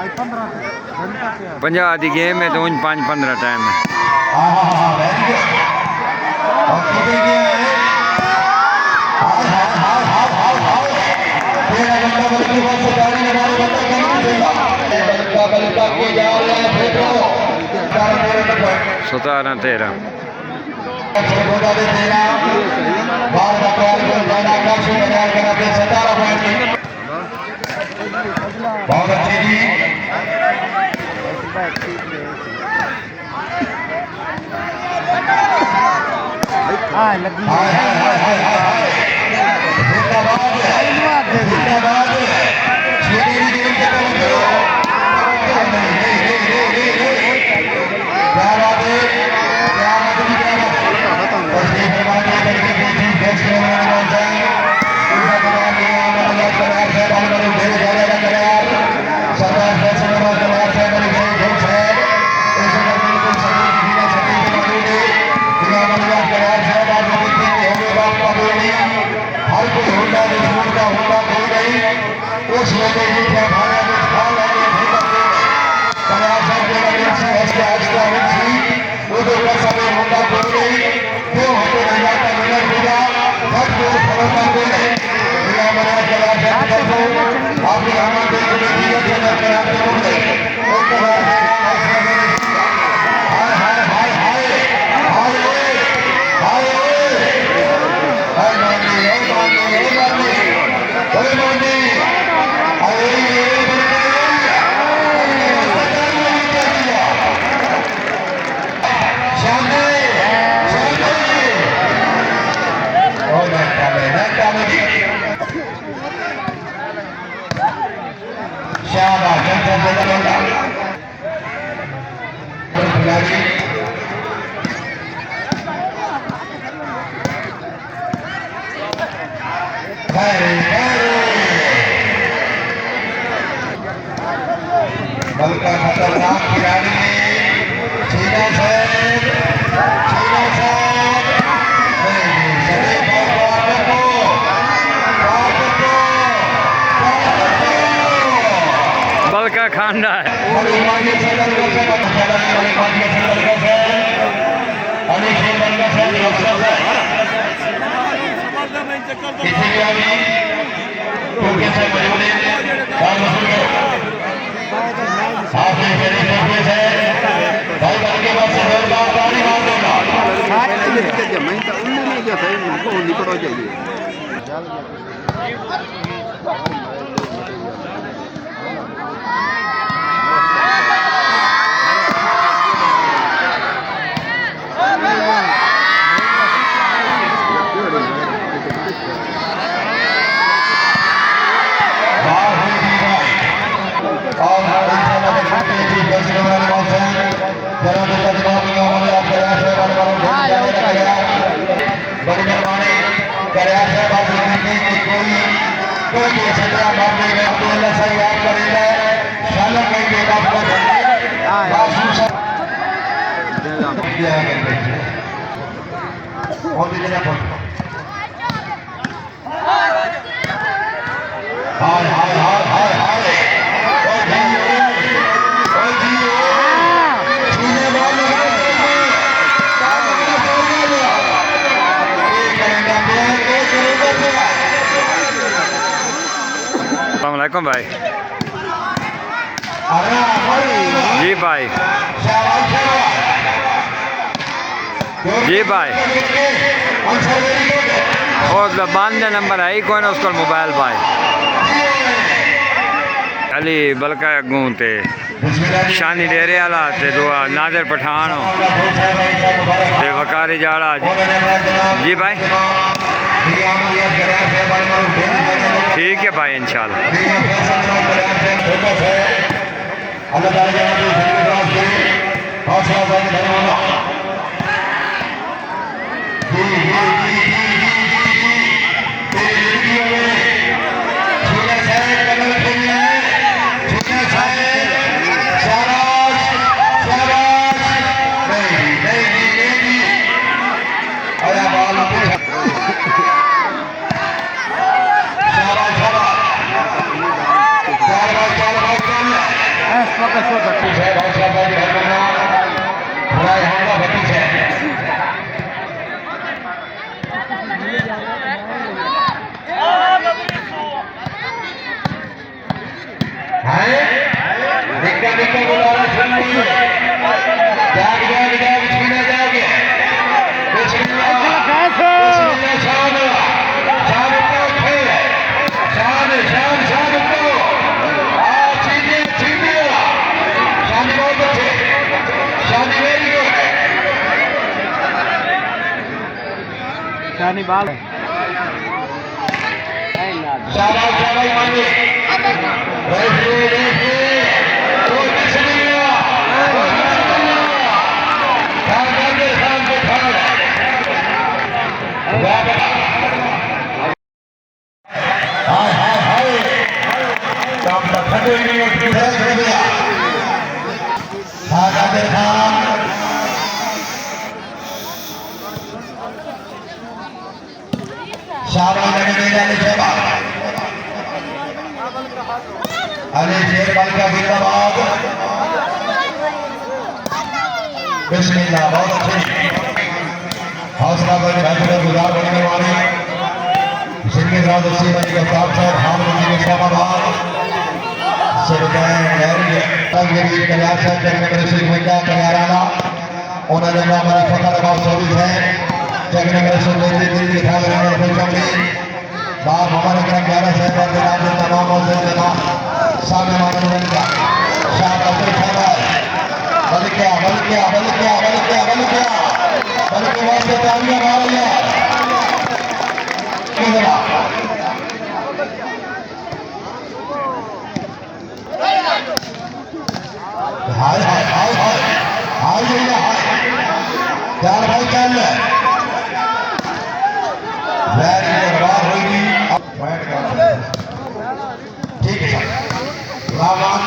50 की गेम है तो उन 5-15 टाइम है। सतारह 13 बहुत अच्छी जी। हाँ लगी बल्कि खतरनाक खिलाड़ी चीना साहब बल्का खांडा है। निकलो जाइए अस्सलामुअलैकुम भाई। जी भाई, जी भाई, और बांधने नंबर है ही कौन है उसका मोबाइल भाई अली बल्का गूंते शानी डेरे वाला ते दुआ नादर पठान हो ते वकारी जाड़ा। जी भाई ठीक है भाई इंशाल्लाह। शानी बाल शाबाश शाबाश मानी रेफरी कोई कुछ नहीं हुआ कागज खान के खान हाय हाय हाय काम का खड़े नहीं उठी है हो गया कागज खान शाबाश लगने वाले शाबाश अली शेर बल का जिंदाबाद बिस्मिल्लाह बहुत अच्छी हौसला बने हजर गुजार बनने वाले जिनके साथ अस्सी बनी का साथ साथ हाल में इस्लामाबाद सरदार गैरी तंगरी कल्याण साहब जगनगर से महिला कल्याणाला उन्होंने हमारी फकर बात चौबीस है जगनगर से लेते दिल्ली दिखा रहे हैं चौबीस बाप हमारे क्रम 11 से पर नाम से तमाम और से जनाब सामने मानव का शाह अब्दुल खान बल क्या बल क्या बल क्या बल क्या बल क्या बल के वास्ते तालियां मारो यार हाय हाय हाय हाय हाय भैया हाय चार भाई चल वेरी गुड बात होगी ठीक है रावण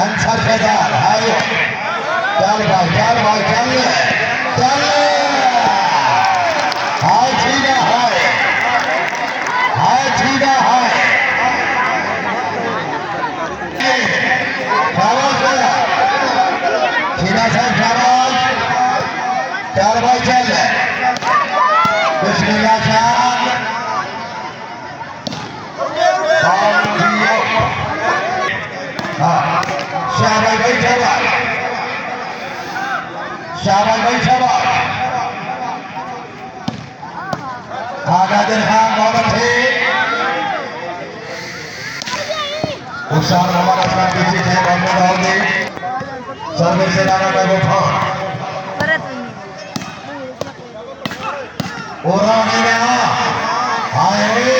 आंसर फेदार आयो चल भाई चल चल हाय सीधा हाय सीधा साहब शाबाश चल भाई चल बिस्मिल्लाह साहब शाबाश भाई शाबाश शाबाश भाई शाबाश आगादिर खान बहुत अच्छे उस्ताद मोहम्मद असलम पीछे से मोहम्मद दाऊदी सर्विस से लाना महबूब खान ओरा मेरे आए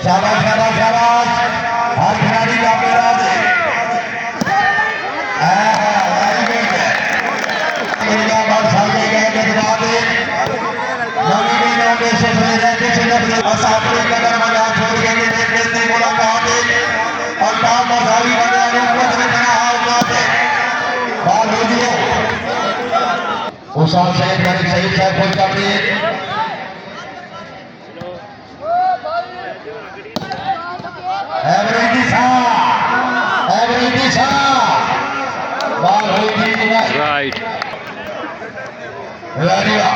शाबाश शाबाश शाबाश हर खिलाड़ी का मेरा दे बात सामने गए जज्बा दे नवी में नाम में सफरे रहते से नबी बस आपने कदर मजा छोड़ के देखते मुलाकात और काम मजारी बने रूपत में बना औकात बाल हो दियो उसाल सही करे सही साहब कोई कपड़ी एवरेज सा बाल हो दी राइट रानिया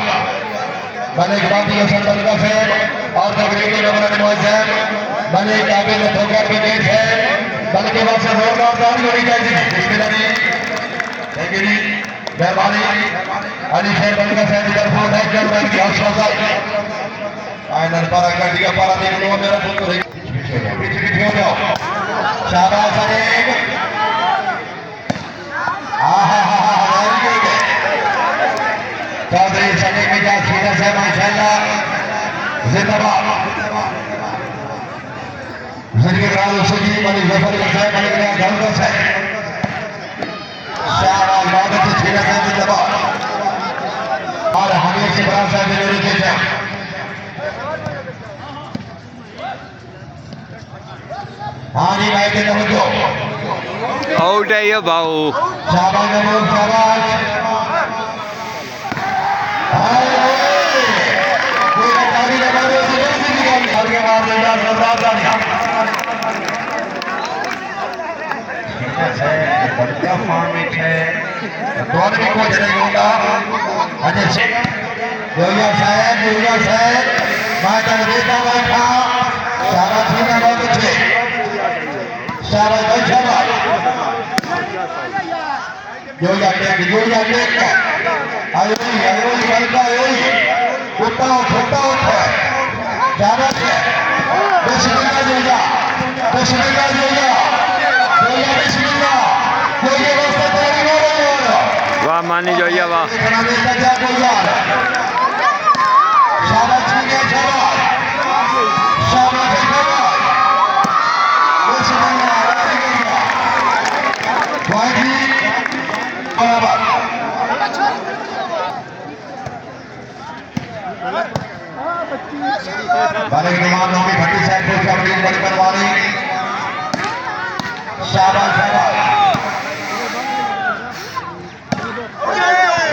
बने बाती हसन बलका से और तकरीबी नंबर मुअज्जम बने काबिल ठोकर के गेट है बल्कि वहां से जोरदार ताली होनी चाहिए बिस्मिल्लाह थैंक यू जी मेहरबानी अली शेर बलका से इधर फोन है जब मैं हौसला सा फाइनल पर कर दिया पारा निकलो मेरा पुत्र पीछे हो जाओ शाबाश अनेक चौधरी सनी मिजाज सीधा से माशाल्लाह जिंदाबाद जरिए राज सजी बनी जफर का है बनी गया घर का है शाबाश बहुत अच्छे सीधा से जिंदाबाद और हमें से बड़ा सा जरूरी के है हाँ जी भाई के तवज्जो आउट है ये बाऊ शाबाश नमो शाबाश वाह मेहरबानी जो है वाह बालिक निमान नौमी भट्टी साहब को कबड्डी बड़ी बनवानी शाबाश शाबाश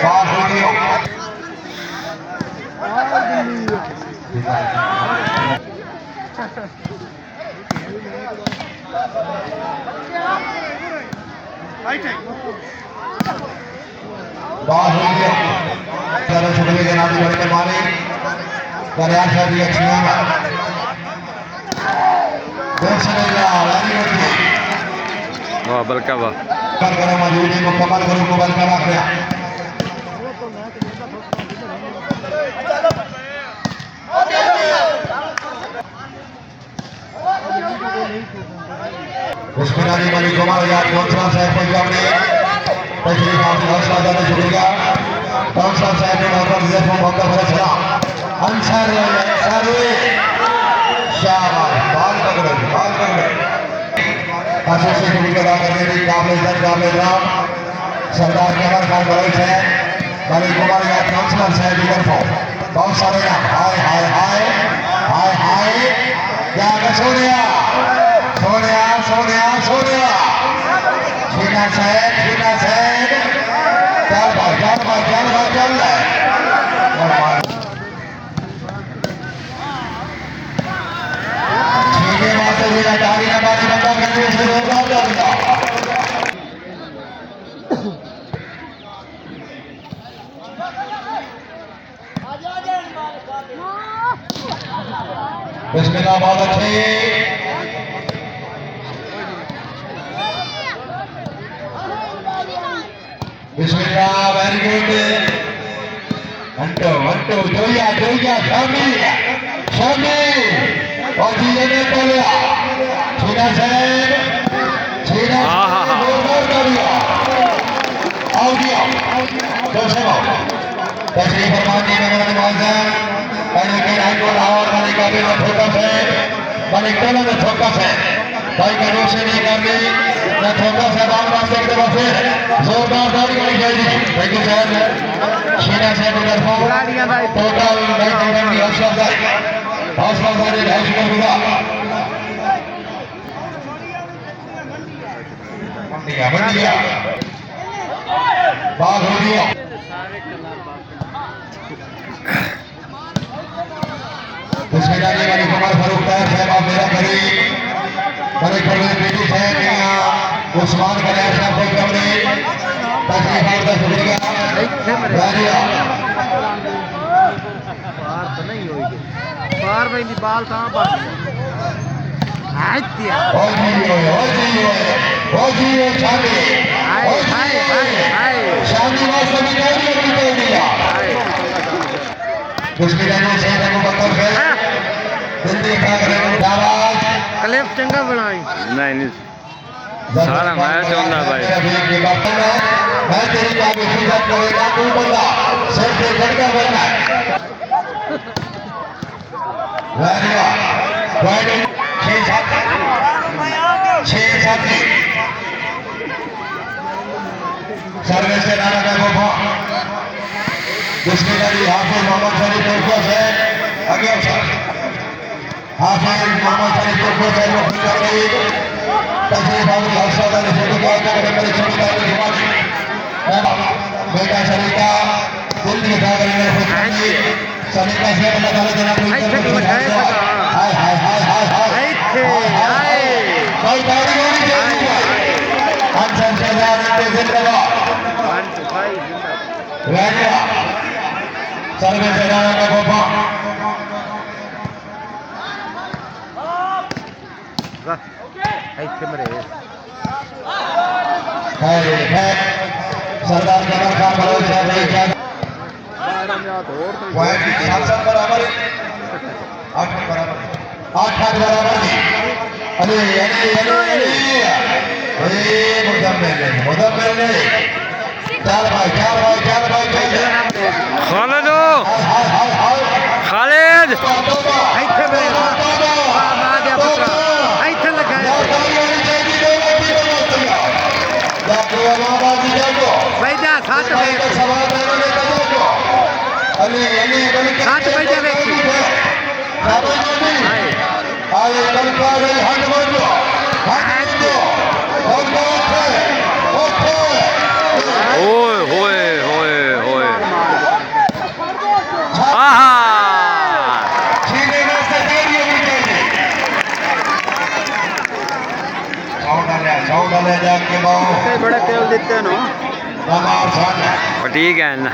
बात हो गई बात हो गई चलो शुक्रिया जनाब बड़ी बनवानी प्रयास है भी अच्छी है वाह बल्कि वाह करो मौजूदी मुकम्मल करो को बल करा गया बिस्मिल्लाह वाली कुमार यार कौंसला साहब पंजाब ने तशरीफ आपकी हौसला देने शुक्रिया कौंसला साहब ने मौका दिया तो मौका फैसला अंसर शाबाश बाल पकड़ो आशीष से शुक्रिया अदा करने की काबिल राम सरदार कमर खान बलोच है बड़ी कुमार यार काउंसलर साहब की तरफों बहुत सारे नाम हाय हाय हाय हाय हाय क्या सोनिया सोनिया सोनिया सोनिया छीना साहब चल भाई चल छीने माते हुए तारी न बारी बंदा करने से रोका जाएगा बिस्मिल्लाह बहुत अच्छी बिस्मिल्लाह वेरी गुड हंटो जोया शामी और जीने ने बोला छीना साहब आओ दिया तो सब तशरीफ फरमाने में मेरा मुआज़्ज़म पहले के लाइन को लाहौर वाले काबिल में फोकस है बड़े टोला में फोकस है भाई का रोशनी नहीं करनी न फोकस है बाल बाल देखते बसे जोरदार दारी होनी चाहिए थैंक यू सर शीना साहब की तरफ टोटल नहीं करनी हौसला से ढाई शुक्रिया मंडिया बात हो गया बिस्मिल्लाह वाली कुमार फारूक ताहिर साहब आप मेरा करी बड़े बड़े बेटी साहब यहाँ उस्मान खलियार साहब को कमरे तशरीफ का शुक्रिया बार भाई बाल था क्लिप चंगा बनाई नहीं सारा मैच होता भाई मैं तेरी करेगा तू बंदा सर से लड़का बनना सर्विस से नाना का गोफा बिस्मिल्लाह हाफिज मोहम्मद शरीफ टोको से आगे हाफिज मोहम्मद शरीफ टोको से मुख्य कर रही तशरीफ आपकी हौसला ने फोटो का करके मेरे छोटे भाई बेटा शरीका दिल की था करने में खुश शरीका से अल्लाह ताला जनाब हाय हाय हाय हाय हाय कोई गाड़ी होनी चाहिए अच्छा सरदार ने जिंदाबाद राजा सर्वे सेना का गोपा सरदार कमर खान बलोच साहब बराबर 8 बराबर अरे मुजम्मिल ने चल भाई चल भाई चल भाई चल खालिद हाय हाय हाय खालिद ਇੱਥੇ ਵੇਖ ਆ ਗਿਆ ਪੁੱਤਰਾ ਇੱਥੇ ਲਗਾਇਆ ਬੈਠਾ 7 ਵੇਖ 7 ਬੈਠਾ ਵੇਖੀ ओए होए होए होए आहा जाके बाओ ਤੇ ਬੜੇ ਤੇਲ ਦਿੱਤੇ ਨੂੰ नमाज साथ ठीक है ना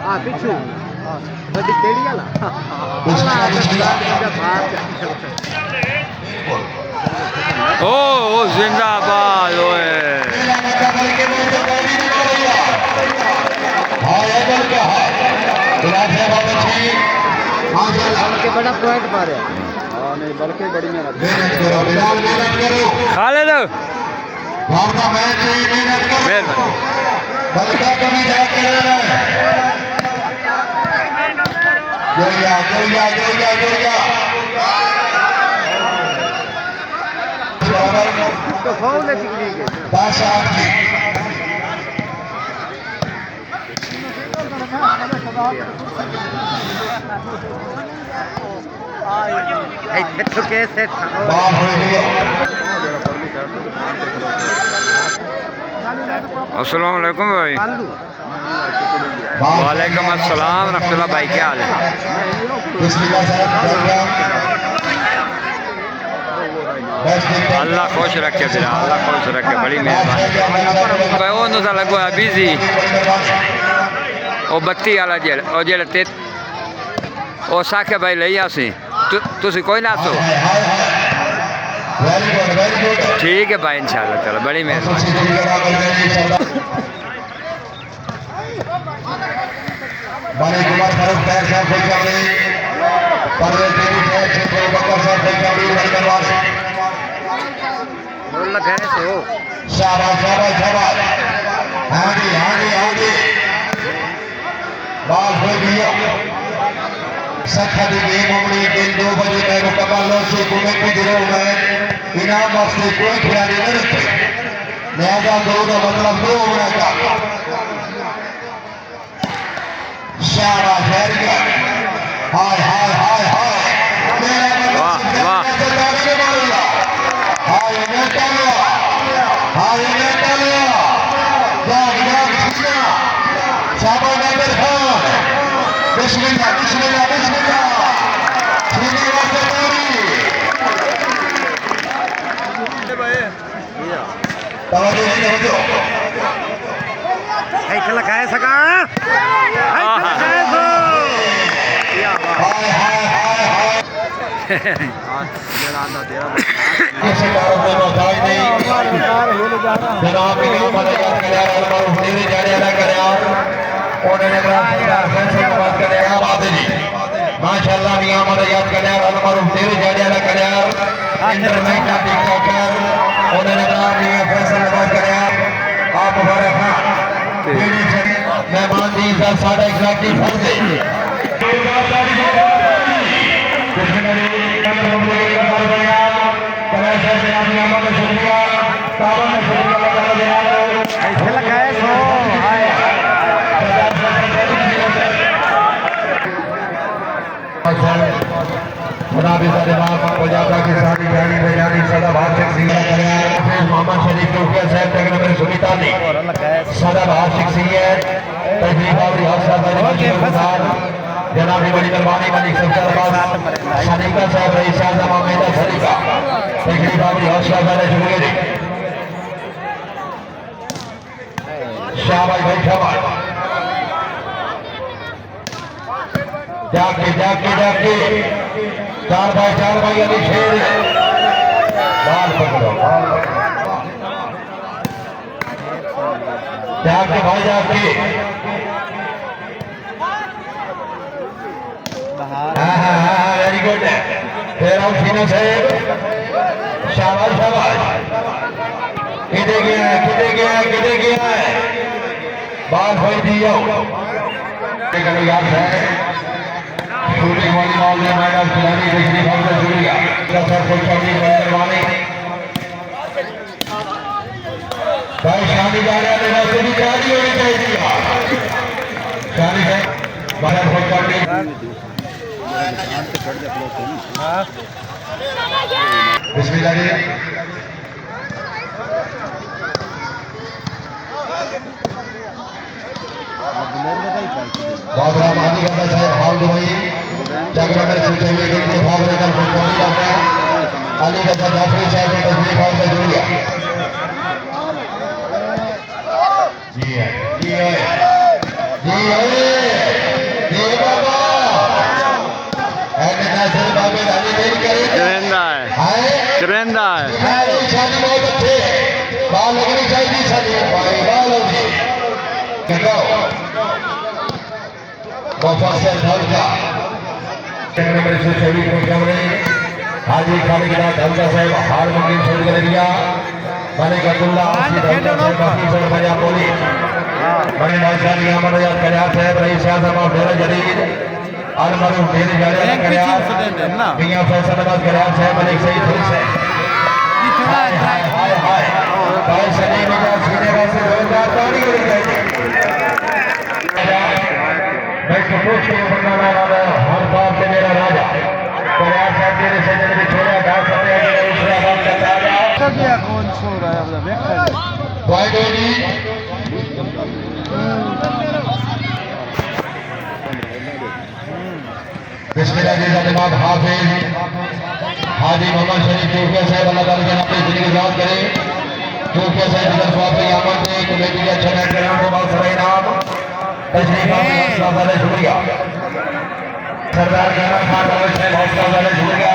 ਆ ਪਿੱਛੂ ਵੱਡੀ ਕਿਹੜੀ ਵਾਲਾ ओ ओ जिंदाबाद ओए बल्कि बड़ा पॉइंट पा रहा हाँ नहीं बल्कि बड़ी मेहनत खालिद तो फाउल है चिकनी के तो कैसे अस्सलाम वालेकुम भाई वालेकुम अस्सलाम रहमतुल्लाह भाई क्या हाल है अल्लाह खुश रखे फिर अल्लाह खुश रखे बड़ी मेहरबानी भाई वो नुसा लगो है बिजी वो बत्ती वाला जेल और जेल ते वो साखे भाई ले आसी तुसी कोई ना सो ठीक है भाई इंशाल्लाह चलो बड़ी मेहरबानी बड़े कुमार फारूक खैर साहब को चले परवेज देवी साहब से को बकर साहब को चले बरकरवार बोल लगा है सो शाबाश शाबाश शाबाश हाँ जी बाल हो गया सखा दी गेम उमड़ी दिन 2 बजे मैं मुकम्मल से गुमे की दिनों में इनाम वास्ते कोई खिलाड़ी नहीं रखते लिहाजा 2 का मतलब 2 होने का शाबाश वेरी गुड हाय हाय हाय हाय वाह वाह हाय नेतालिया जाग जाग छीना शाबाश नंबर खान बिस्मिल्लाह बिस्मिल्लाह बिस्मिल्लाह छीने वास्ते पूरी तवज्जो नहीं तवज्जो ऐसे लगा है सका हाय हाय हाय हाय जनाब इनाम मदद कल्याण और हुनेरी जाने अदा करें उन्होंने बात करें बात जी माशाल्लाह नियाम मदद कल्याण और हुनेरी जाने अदा करें इंटरनेट का टिकटॉकर उन्होंने कहा निया फैसला बात करें आप मुबारक खान मेहमान जी सर साढ़े एग्जैक्टली फंस गए ऐसे लगा है सो मामा शरीफ साहब नंबर सुनीता ने सदा भाषिक सी है जनाब बड़ी मेहरबानी मलिक सलीका साहब रईस साहब मामेदा सलीका तकरीब आपकी हौसला वाले शुक्रिया जी शाबाश भाई शाबाश जाके 4 भाई अली शेर बाल पकड़ो जाके भाई जाके हाँ वेरी गुड फिर हम सीना साहेब शाबाश शाबाश किधे गया है किधे गया है किधे गया है बाल होई दियो कल याद है शूटिंग वॉलीबॉल में मैडम खिलाड़ी बिजली भाव से जुड़ गया सर फुल चौकी करवाने भाई शादी जा रहा है वैसे भी गाड़ी होनी चाहिए शादी है मैडम फुल चौकी बिस्मिल्लाह बाबरा मानी करता साहब हाल दुबई जागरण में सीखे हुए गिनती भाग लेकर फुटबॉल करता है अली का जाफरी साहब ने तस्वीर भाव से जुड़ गया जी है जी है जी है जी बाबा ऐसे नासिर बाबे अली नहीं करेंगे करेंदा है शादी बहुत अच्छे बाल लगनी चाहिए शादी भाई बाल होगी मुफस्सल ढलका नंबर से छवि को कैमरे हाजी खालिद ढलका साहब हार मुकीम छोड़ कर दिया मालिक अब्दुल्ला आसिफ ढलका साहब बाकी सब बजा बोली बड़े भाईजान यहां मरयाद कल्याण साहब रईस आजम और मेरा जदीद और मरूम मेरे जाले कल्याण मियां फैसल नवाज कल्याण साहब मलिक सईद हुसैन से हाय हाय हाय हाय भाई सलीम का सीने वाले जोरदार ताली बजाइए मैं सपोर्ट के बनना वाला हर बार से मेरा राजा कल्याण साहब मेरे से जब छोड़ा डाल सकते हैं मेरा दूसरा बात करता है क्या कौन सो रहा है अपना बैक वाइड होगी बिस्मिल्लाह जी का दिमाग हाफिज हाजी मोहम्मद शरीफ चौकिया साहब अल्लाह ताला के नाम पे जिंदगी याद करें चौकिया साहब की तरफ से आमद है कमेटी के अच्छा मैच कराने के बाद सभी नाम तशरीफ हौसला वाले शुक्रिया सरदार गैरा खान साहब हौसला वाले शुक्रिया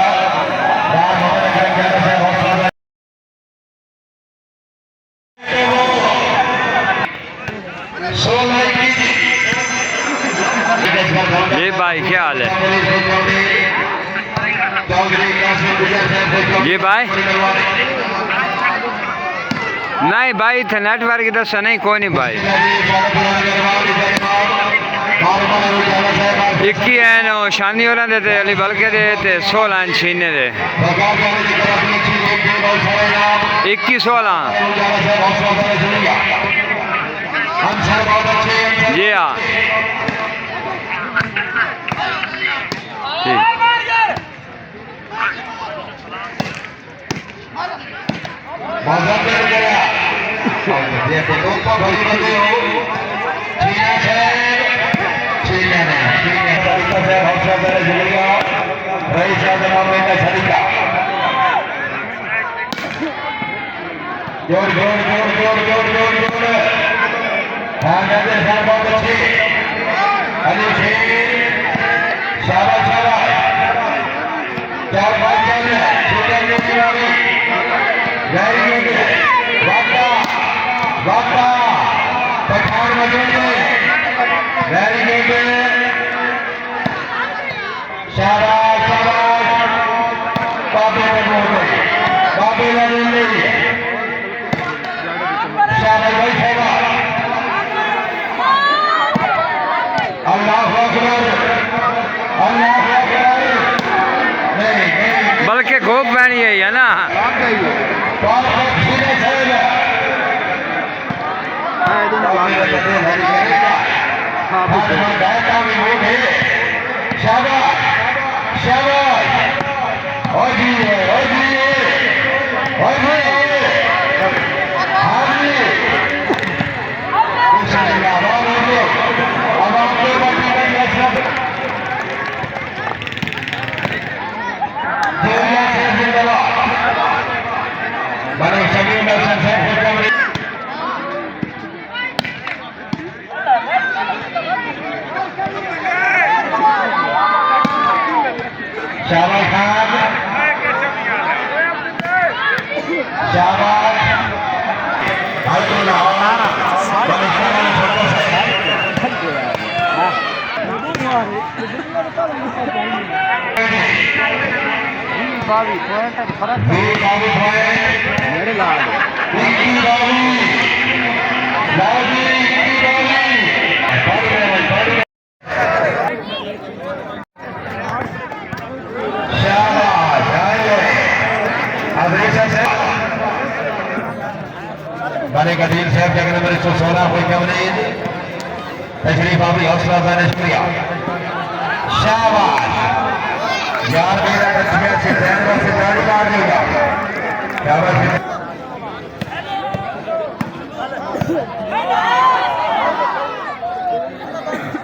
दार मोहम्मद गैरा साहब हौसला वाले ये भाई क्या हाल है ये भाई नहीं भाई थे नेटवर्क दस नहीं कोई नहीं भाई 21 हैं शानी होना देते अली बल्कि देते 16 छीने दे 21-16 जी हाँ ठीक जोड़ जोड़ जोड़ जोड़ जोड़ जोड़ जोड़ बहुत अच्छी अली शेर शाबाश शाबाश चार पाँच छोटे वेरी गुड वापा वापा पठान मजूद वेरी गुड शाबाश शाबाश बाबे बाबे लड़ी शाबाश भाई शाबाश अल्लाह अकबर अल्लाह अकबर नहीं बल्कि घोक बहनी है ना शाबाश शाबाश और जी और जी और जी अब आपके बड़े सभी दर्शन से शाबाश खान शाबाश 22 पॉइंट फर्क मेरे लाल इक्की बावी बने कदीर साहब जगह नंबर 116 कोई कमलीद तशरीफ आपकी हौसला अफजाई शुक्रिया शाबाश यार मेरा कस्मेर से ड्राइवर से गाड़ी मार देगा शाबाश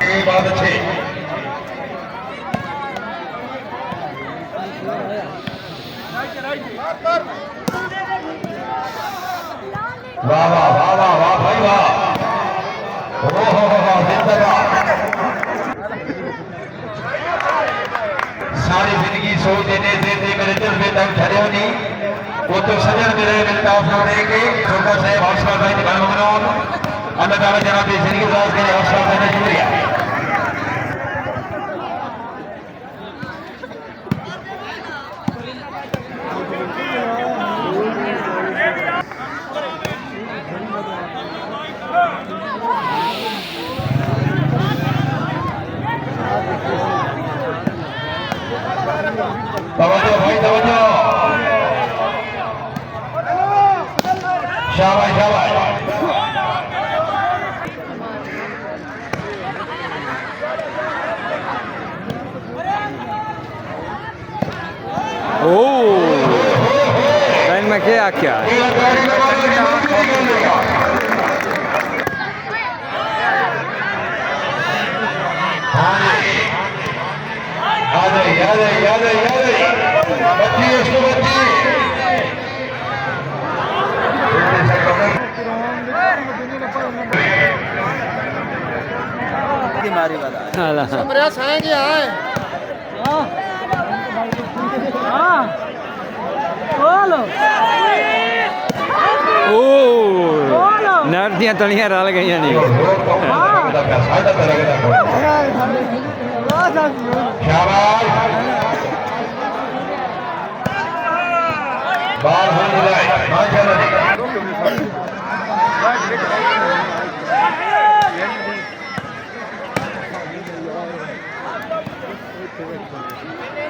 ये बहुत अच्छे वाह वाह वाह वाह वाह भाई वाह जिंदाबाद सारी जिंदगी सोच देने से मेरे दिल में तक ठहरे नहीं वो तो सजन मेरे मिलता के छोटा साहब हौसला भाई अल्लाह ताला जनाब जिंदगी दास करे हौसला भाई शुक्रिया तवज्जो भाई तवज्जो शाबाश शाबाश ओ लाइन में क्या क्या याद है बच्ची उसको बच्ची मारी वाला समरिया साएंगे आए हां बोलो ओ नर दियां तलियां रल गईयां नहीं शाबाश बाल हो जाए माशाल्लाह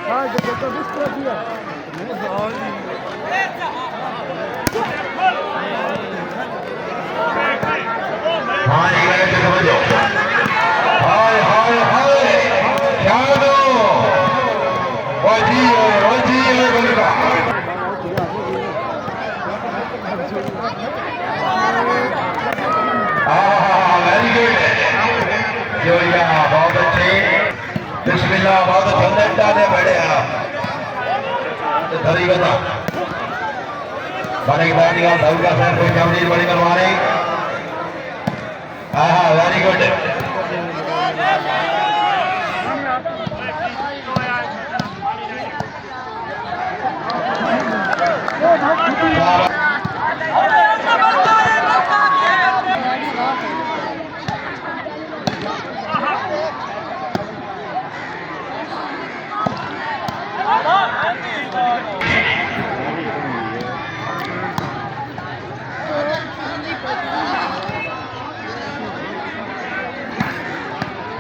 हां जो तो बिस्तर दिया हां ये गलत समझो हाय हाय हाय क्या दो ओ जी बंदा वेरी गुड जो यहाँ बहुत अच्छे बिस्मिल्लाह बहुत झंडा ने बढ़िया धरी बता बने बानी का धौका सर कोई कमली बड़ी करवा रही हाँ वेरी गुड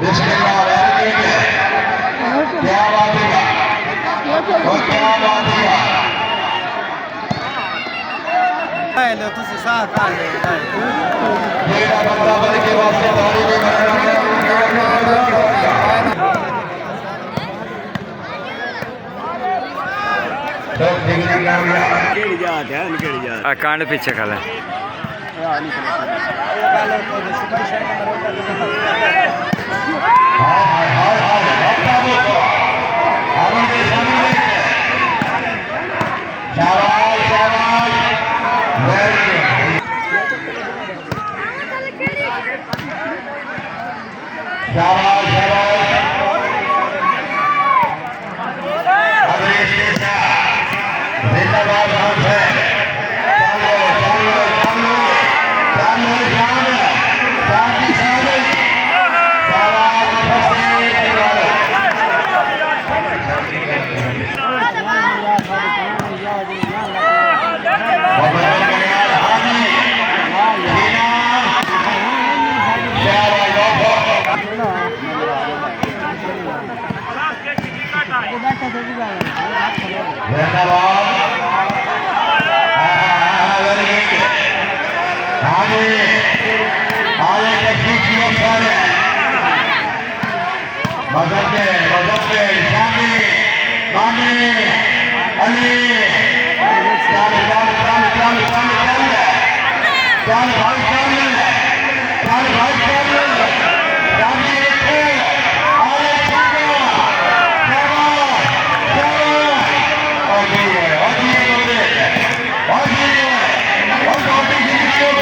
बिस्मिल्लाह क्या बात है क्या बात है लो तो साथ आ गए मेरा बंदा बन के वास्ते ताली में सब डिग्री कामयाब कांड पीछे खा ले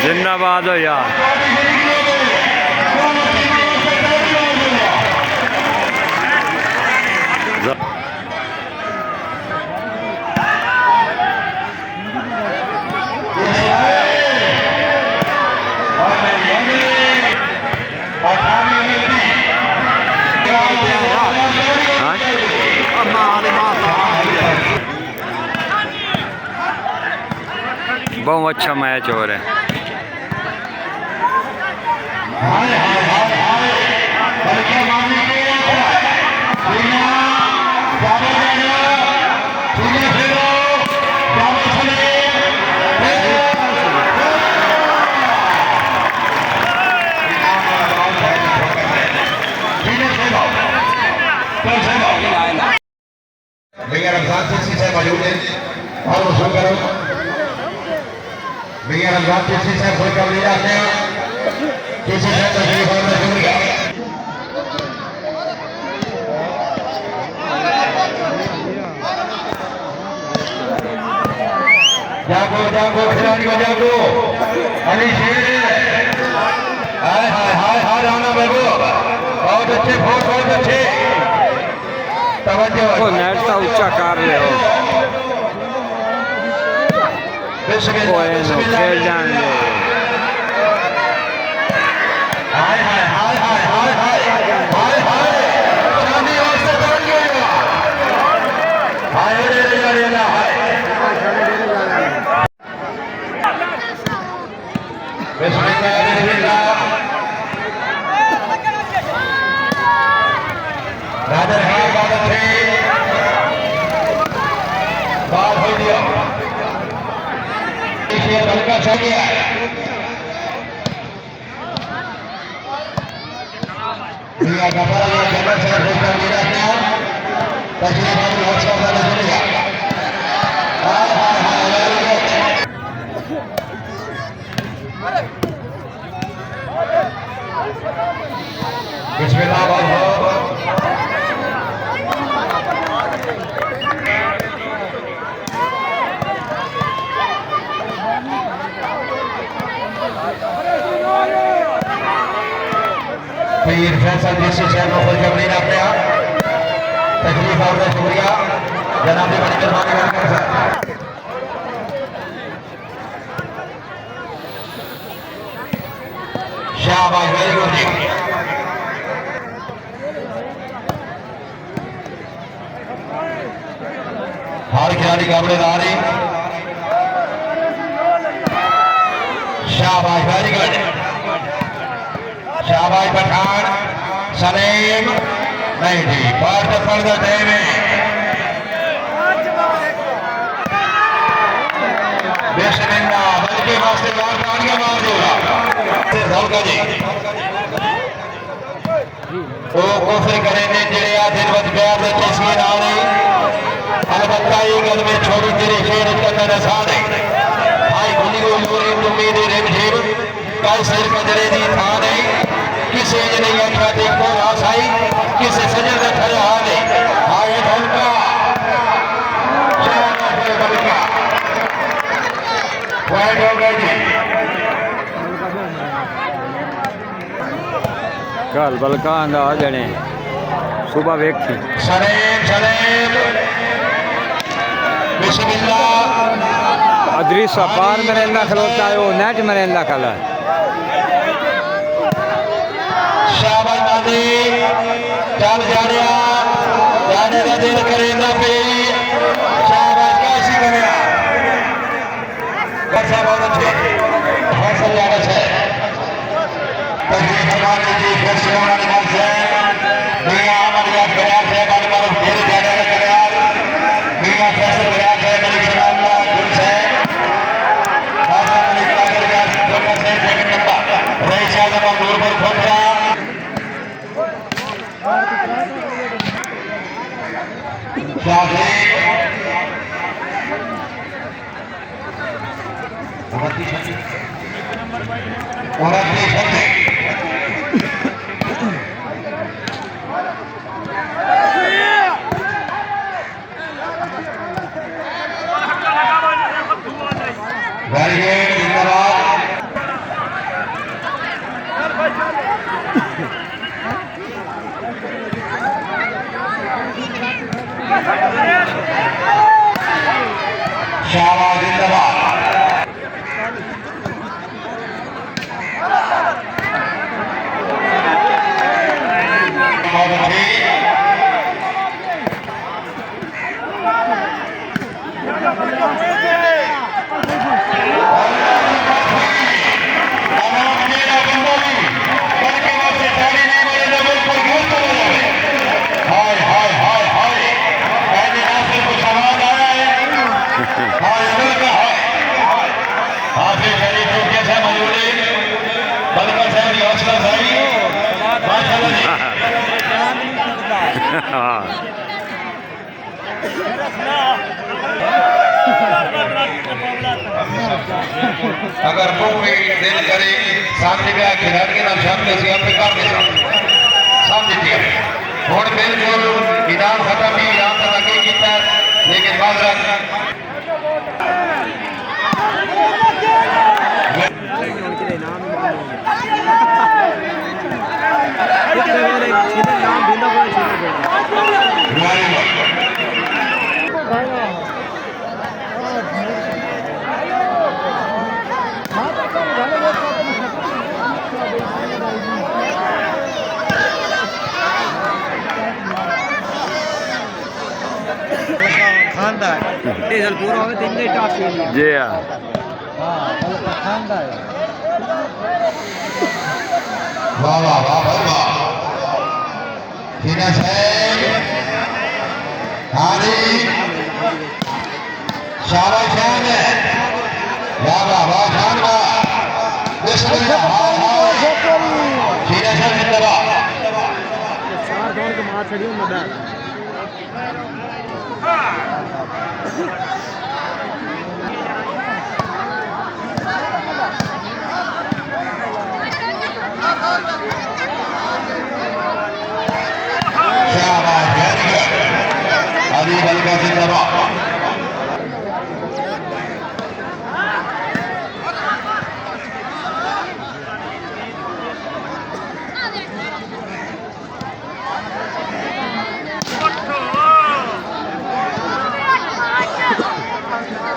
जिंदाबाद हो यार। बहुत अच्छा मैच हो रहा है। भैया रमजान से मौजूद है और वो शुरू करो। भैया रमजान से कोई कम नहीं जाते हैं किसी से तकलीफ और शुक्रिया। जागो जागो खिलाड़ी को जागो अली शेर हाय हाय हाय हाय राना बाबू बहुत अच्छे बहुत अच्छे वो नेट का ऊंचा कर रहे हो खेल जाएंगे। हाय हाय हाय हाय हाय हाय हाय हाय चांदी वास्ते बन गया हाय रे हाय बिस्मिल्लाह राधर है बात है बात हो गया इसे बलका छा गया दुनिया का बड़ा जगह से होकर गिरा गया तकलीफ और अच्छा वाला चलेगा हाय हाय हाय बिस्मिल्लाह बाबा पीर फैसल जिस शहर में खुल जबरीन अपने आप तकलीफ और शुक्रिया जनाब ने बड़ी मेहरबानी कर सर शाबाश वेरी गुड जी हर खिलाड़ी काबलेदार है शाबाश वेरी गुड शाबाश पठान सलीम नहीं थी पार्ट फर्दर टाइम है बिस्मिल्लाह बल्कि वास्ते बार तालियां मार दूंगा धौलका जी वो कोफर करेंगे जेड़े आ दिन वक्त प्यार दे चीज़ ना नहीं अलबत्ता ये गल में छोड़ी तेरे शेर का नसान है भाई खुली को पूरी उम्मीद रेम जेब कल सिर कजरे दी था नहीं किसी ने नहीं आखा देखो आसाई किसी सजर का ठहरा नहीं आए धौलका बल्का पॉइंट हो गया जी कल बलका आंदा जने सुबह वेखी सलेम सलेम बिस्मिल्लाह अदरीसा पार मरेंदा खलोता है वो नेट मरेंदा खला शाबाश नादी चल जाने का दिल करेंदा पे शाबाश कैसी करेगा कैसा बहुत अच्छे फैसल जाना है तकलीफ हमारे जी फिर से हमारे नाम से दुनिया हमारे याद प्रयास है बाल बाल फिर जाने का शादी 29 वेरी गुड जिंदाबाद शाबाश जिंदाबाद बहुत अच्छी अगर वो दिल करे सामने भी खिलाड़ी के नाम शब्द से आप कर दे समझ दिया और बिल्कुल ईरान खत्म भी ईरान तक आगे किया लेकिन बाजार खानदा है डीजल पूरा हो दिन नहीं टॉप की जी हाँ हां खानदा है वाह वाह वाह वाह फिनिश है हारी शाबाश शान है वाह वाह वाह शान वाह बिस्मिल्लाह फिनिश है जिंदाबाद चार दौड़ के मार छड़ियो मैदान शाबाश वेरी गुड अली बलका जिंदाबाद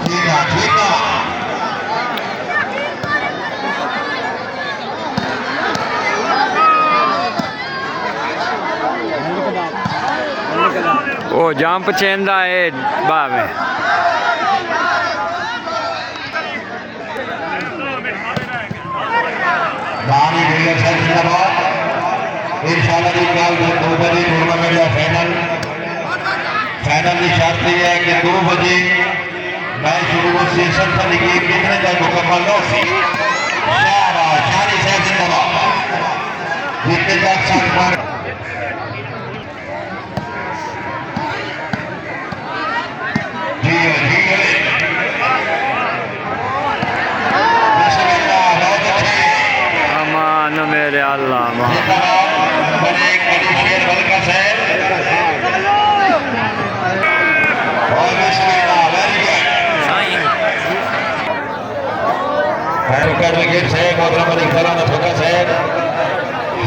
ठीक है वो जंप चेंदा है बावे बानी ढेर से जिंदाबाद इंशाल्लाह की कल 2 बजे टूर्नामेंट का फाइनल की शर्त यह है कि 2 बजे मैच शुरू हो सेशन था लेकिन कितने तक मुकम्मल हो सी शाबाश शानी से जिंदाबाद जितने तक संपर्क अमान मेरे अल्लाह विकेट है मोहतरम अली खरान फोकस है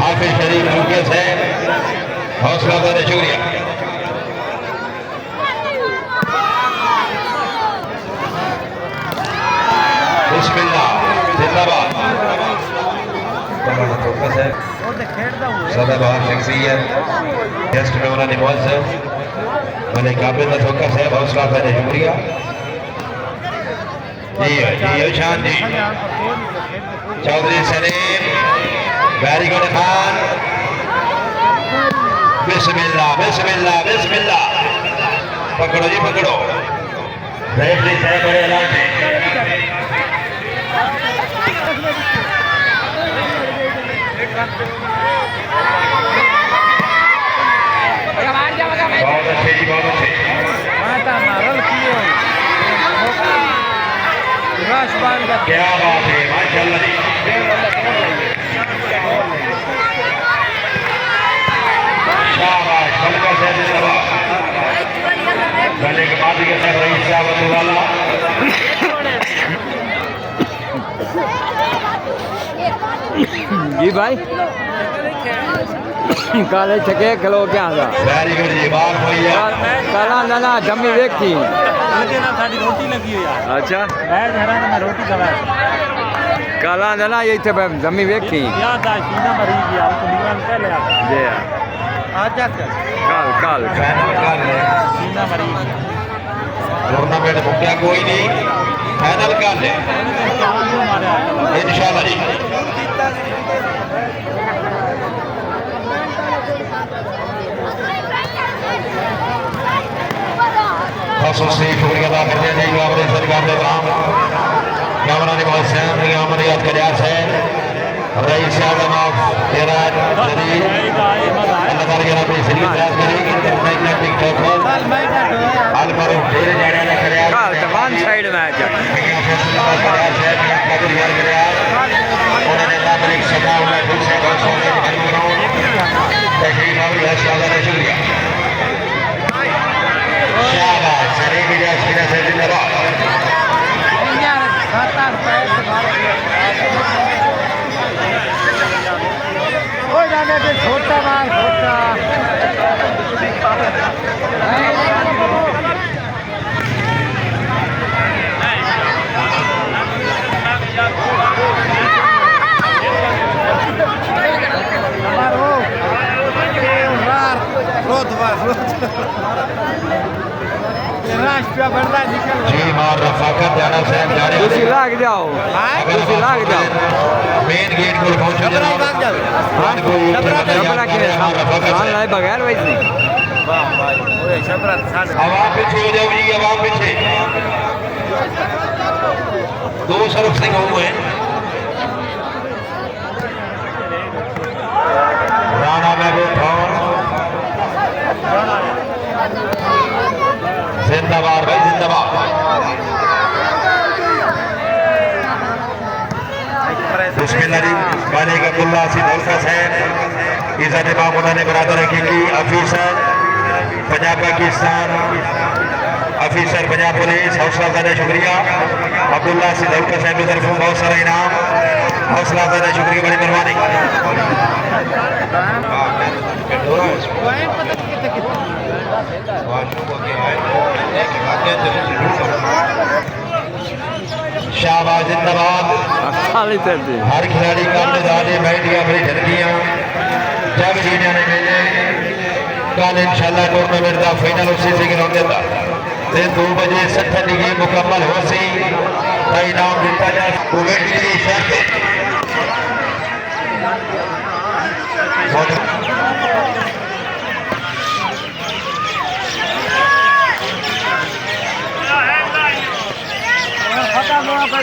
हाफिज शरीफ फोकस है हौसला देने शुक्रिया बिस्मिल्लाह जिंदाबाद फोकस है सदा बाहर शख्सियत गेस्ट में उन्होंने मौज है मैंने काबिल में फोकस है हौसला देने शुक्रिया जी शान जी चौधरी सलीम वेरी गुड खान बिस्मिल्लाह बिस्मिल्लाह बिस्मिल्लाह पकड़ो जी पकड़ो रेफरी साहब बड़े ऐलान बहुत अच्छे जी बहुत अच्छे वाला जी भाई काले छके खलो क्या था वेरी गुड जी बात हुई है काला ना जमी देखी साड़ी रोटी लगी हुई यार अच्छा मैं घरा में रोटी खा काला ना ये थे जमी देखी याद आ सीना मरी गया तो दीवान पहले आ जे आजा काल काल फाइनल कर ले सीना मरी टूर्नामेंट मुक्या कोई नहीं फाइनल कर ले इंशाल्लाह जी खसूसी शुक्रिया अदा करते हैं जी आपने सरकार के नाम कैमरा ने बहुत सहम ने हमारी याद कर याद है रईस आजम ऑफ तेरान जदीद अल्लाह ताला की अपनी सही याद करेगी इंटरनेशनल टिकटॉक पर हाल पर ढेर जाने ना करे काल तो वन साइड मैच उन्होंने अल्लाह पर एक सदा उन्हें खुद से बहुत सोने घर में रहो तशरीफ आवरी है शाबाश शुक्रिया शाबाश सरे की जाए सीना से जिंदाबाद छोटा माल छोटा जी मार रफाकत जाना साहब जाने तुसी लाग जाओ तुसी लाग जाओ मेन गेट को पहुंचो जबरा के सान लाए बगैर वैसे आवाम पीछे हो जाओ जी आवाम पीछे दो सरफ से हुए राणा महबूब खान जिंदाबाद भाई जिंदाबाद बिस्मिल्लाह मालिक अब्दुल्ला सिंह हल्का साहब इज़्ज़त इमाम उन्होंने बरादर हकीकी officer Punjab Pakistan officer Punjab police हौसला अफजादा शुक्रिया अब्दुल्ला सिंह हल्का साहब की तरफ बहुत सारा इनाम हौसला अफजादा शुक्रिया बड़ी मेहरबानी शाबाश जिंदाबाद खाली चलती हर खिलाड़ी का मिजाजे बैठिया बड़ी झलकियां जब जीने ने मिले कल इंशाल्लाह टूर्नामेंट का फाइनल उसी से ग्राउंड का 2 बजे 60 की गेम मुकम्मल हो सी का इनाम दिता जा कोविड की शर्त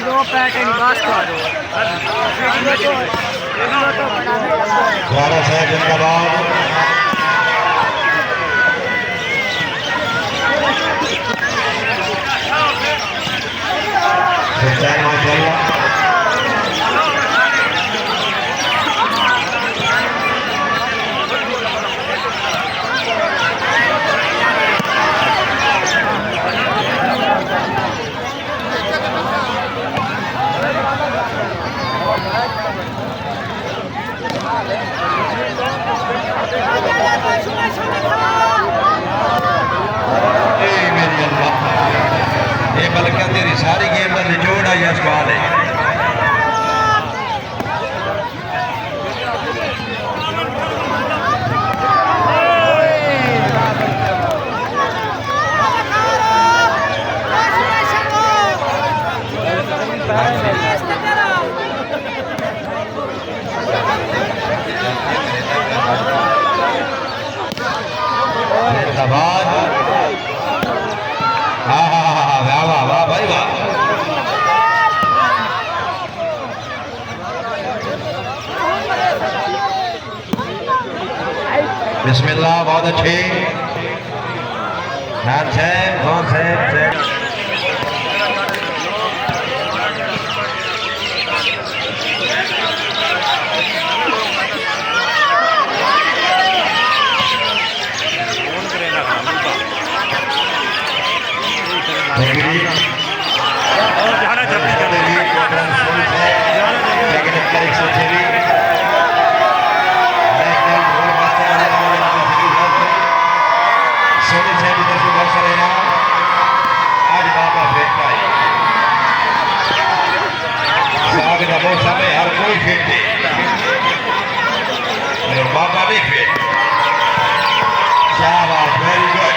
दो पैकेट बस कर दो द्वारा साहब जिंदाबाद माशाल्लाह बल्कि तेरी सारी गेम का निचोड़ आई सवाल है बिस्मिल्लाह बहुत अच्छे खान साहब खान साहब झाड़ा झपटी चल रही है। लेकिन अक्सर 106 सोनी साहब की तरफ से बहुत सारे इनाम आज बाबा फेंकता है साग का मौसम है हर कोई फेंकते बाबा नहीं फेंक शाबाश वेरी गुड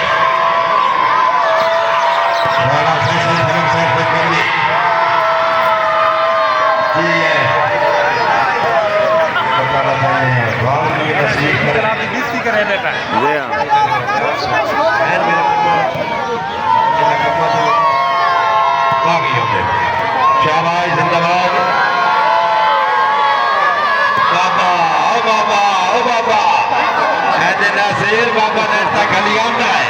बड़ा फैसला धर्म साहब को कर दी जी है बताना चाहिए बाल की नसीब करें आप 20 की कर देता है। जी हाँ शाबाश जिंदाबाद बाबा ओ बाबा ओ बाबा ऐसे नासिर बाबा ने तक हली आंदा है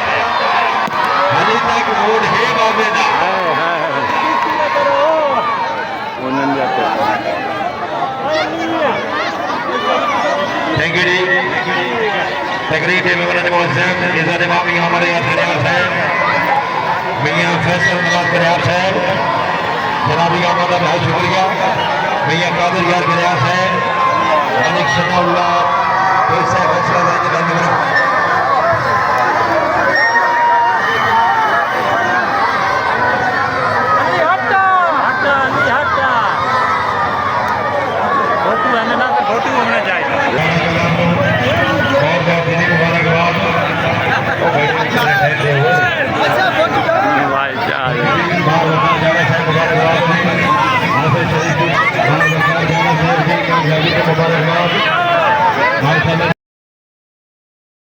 हली तक मूड है बाबे दा थैंक यू जी तकरीर के मेहमान मुअज़्ज़म इज़्ज़त इमामी हमारे अफसर साहब मियां फैसल नवाज करियार साहब जनाबी आमद का बहुत शुक्रिया मियां कादिर यार करियार साहब मालिक सनाउल्लाह पैसा फैसला देने का निमरा फोटो होना चाहिए। बहुत दिली मुबारकबाद ओ भाई भाई क्या है? मुबारकबाद